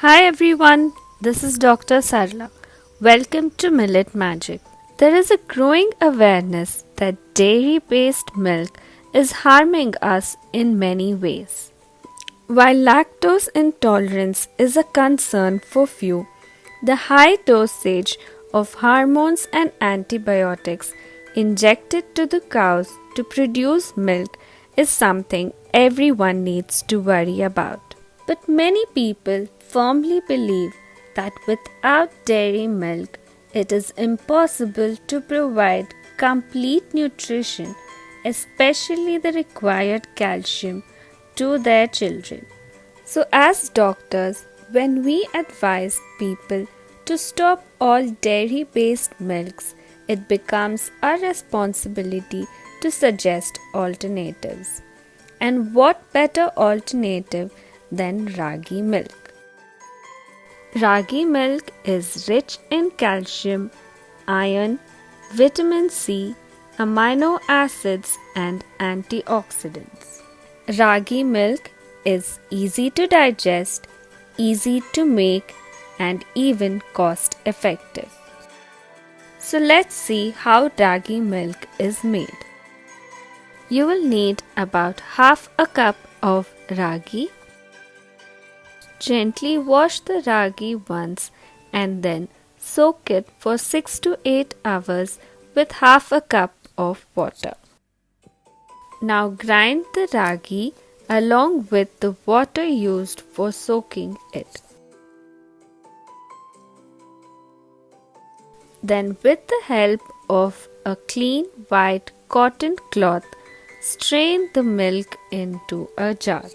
Hi everyone, this is Dr. Sarala. Welcome to Millet Magic. There is a growing awareness that dairy based milk is harming us in many ways. While lactose intolerance is a concern for few, the high dosage of hormones and antibiotics injected to the cows to produce milk is something everyone needs to worry about. But many people firmly believe that without dairy milk, it is impossible to provide complete nutrition, especially the required calcium, to their children. So, as doctors, when we advise people to stop all dairy based milks, it becomes our responsibility to suggest alternatives. And what better alternative than ragi milk? Ragi milk is rich in calcium, iron, vitamin C, amino acids, and antioxidants. Ragi milk is easy to digest, easy to make, and even cost effective. So let's see how ragi milk is made. You will need about half a cup of ragi. Gently wash the ragi once and then soak it for 6 to 8 hours with half a cup of water. Now grind the ragi along with the water used for soaking it. Then, with the help of a clean white cotton cloth, strain the milk into a jar.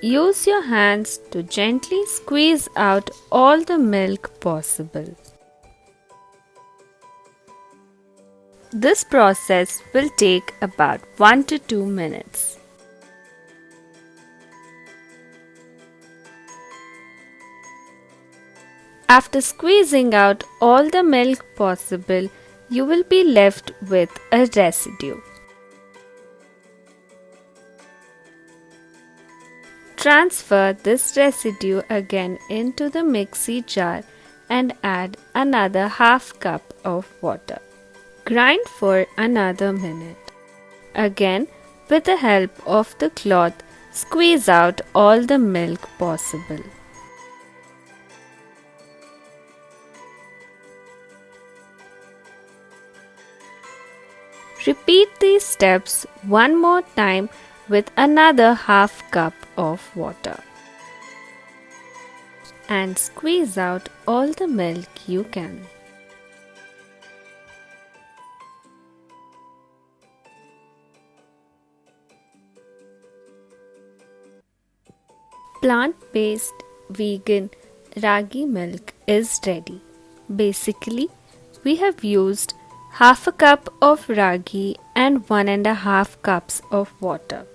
Use your hands to gently squeeze out all the milk possible. This process will take about 1 to 2 minutes. After squeezing out all the milk possible, you will be left with a residue. Transfer this residue again into the mixie jar and add another half cup of water. Grind for another minute. Again, with the help of the cloth, squeeze out all the milk possible. Repeat these steps one more time with another half cup of water. And squeeze out all the milk you can. Plant-based vegan ragi milk is ready. Basically, we have used half a cup of ragi and 1.5 cups of water.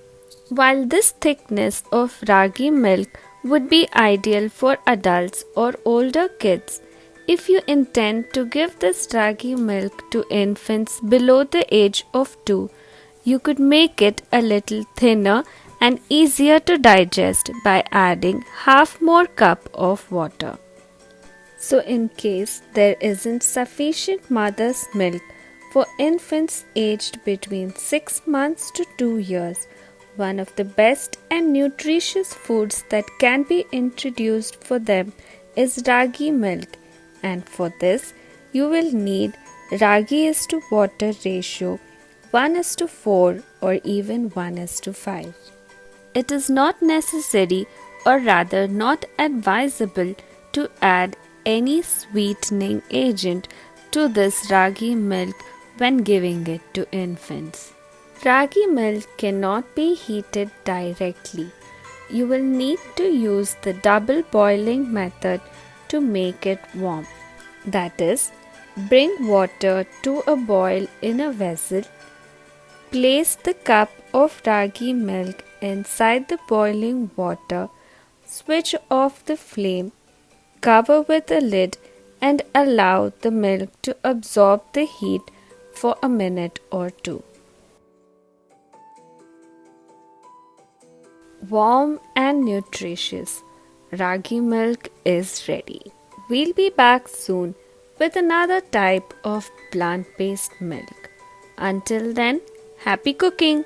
While this thickness of ragi milk would be ideal for adults or older kids, if you intend to give this ragi milk to infants below the age of 2, you could make it a little thinner and easier to digest by adding half more cup of water. So in case there isn't sufficient mother's milk for infants aged between 6 months to 2 years, one of the best and nutritious foods that can be introduced for them is ragi milk, and for this you will need ragi is to water ratio 1:4 or even 1:5. It is not necessary, or rather not advisable, to add any sweetening agent to this ragi milk when giving it to infants. Ragi milk cannot be heated directly. You will need to use the double boiling method to make it warm. That is, bring water to a boil in a vessel. Place the cup of ragi milk inside the boiling water, switch off the flame, cover with a lid, and allow the milk to absorb the heat for a minute or two. warm and nutritious. Ragi milk is ready. We'll be back soon with another type of plant based milk. Until then, happy cooking!